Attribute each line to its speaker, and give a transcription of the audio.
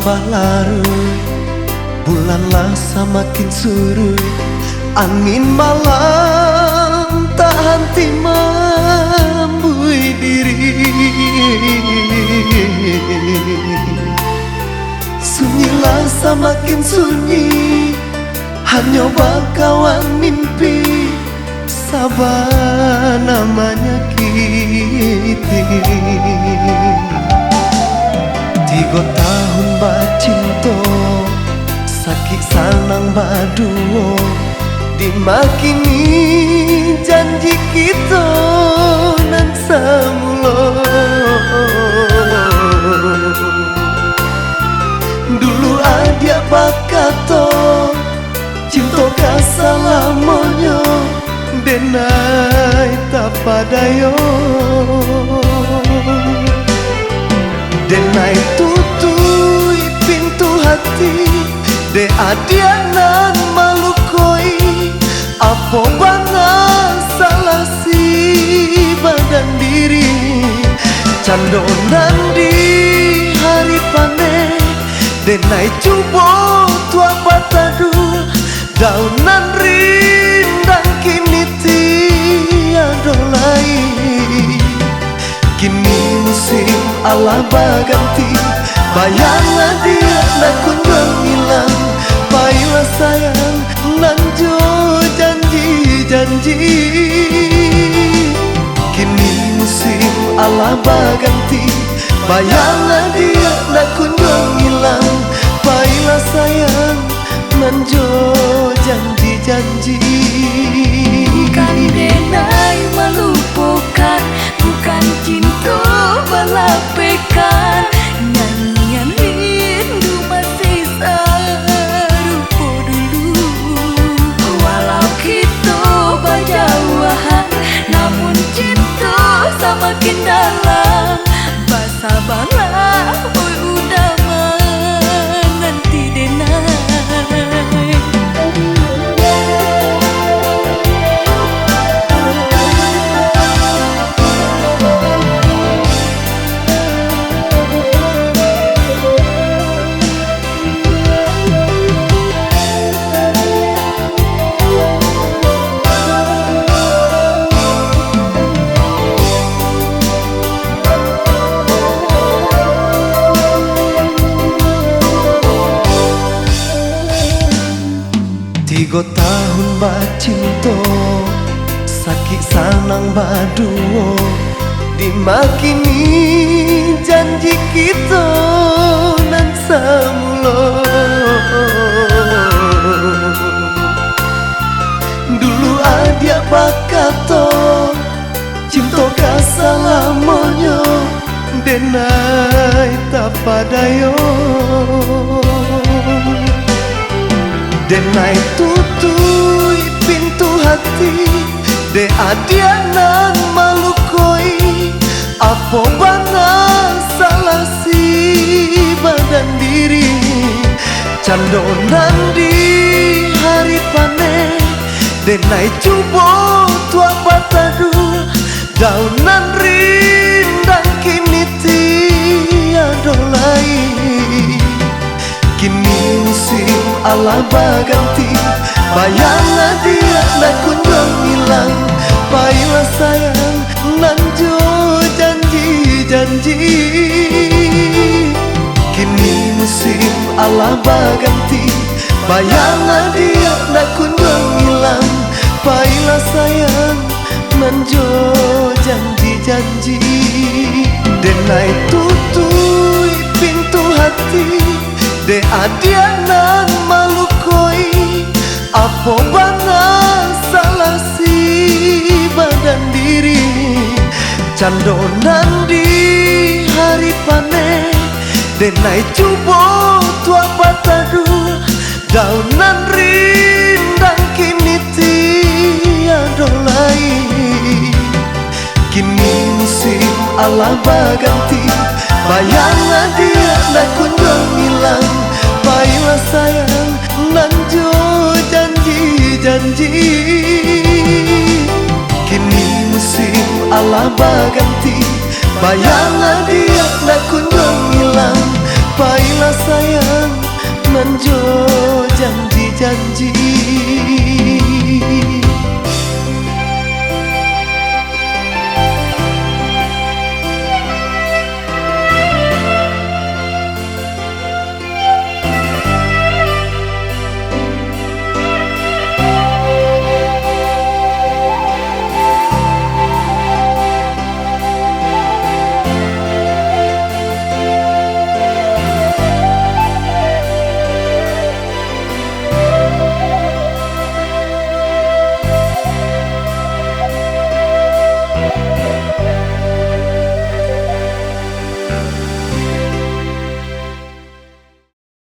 Speaker 1: tambah larut, bulanlah semakin surut, angin malam tak henti membui diri. Sunyilah semakin sunyi, hanya bakawan mimpi, sabar namanya kita. 3 tahun bacinto, sakit sanang baduo, dimakini janji kita nan samulo. Dulu adia bakato, cinta kasalamonyo, denai tak padayo. Denai tutui pintu hati, de adianan malukoi, apa bana salah si badan diri. Candonan di hari panen, denai cubo tua patadu, daunan rindang kini tiada lain. Kini musim Allah baganti, bayanglah dia nak kunjung hilang. Baiklah sayang, nanjo janji-janji. Kini musim Allah baganti, bayanglah dia nak kunjung hilang. Baiklah sayang, nanjo janji-janji.
Speaker 2: Bukan denai melupakan, bukan cinta balapekan, nyanyian rindu masih serupa dulu. Walau kita berjauhan, namun cinta semakin dalam. Bersabarlah, oi udah menanti denai.
Speaker 1: Tiga tahun bacinto, sakit sanang baduo, dimakini janji kita nan samulo. Dulu adia bakato, cinta kasalamonyo, denai tak padayo. Denai tutui pintu hati, de adianan malukoi, apa bana salah si badan diri. Candonan di hari panen, denai cubo tua patadu, daunan rindang kini tiada lain. Kini musim Allah baganti, bayanglah dia nak kunjung hilang. Baiklah sayang, nanjo janji-janji. Kini musim Allah baganti, bayanglah dia nak kunjung hilang. Baiklah sayang, nanjo janji-janji. Denai tutui pintu hati, de adianan malukoi, apa bana salah si badan diri. Candonan di hari panen, denai cubo tua patadu, daunan rindang kini tiada lain. Kini musim Allah baganti, bayanglah dia nak kunjung hilang. Baiklah sayang, nanjo janji-janji. Kini musim Allah baganti, bayanglah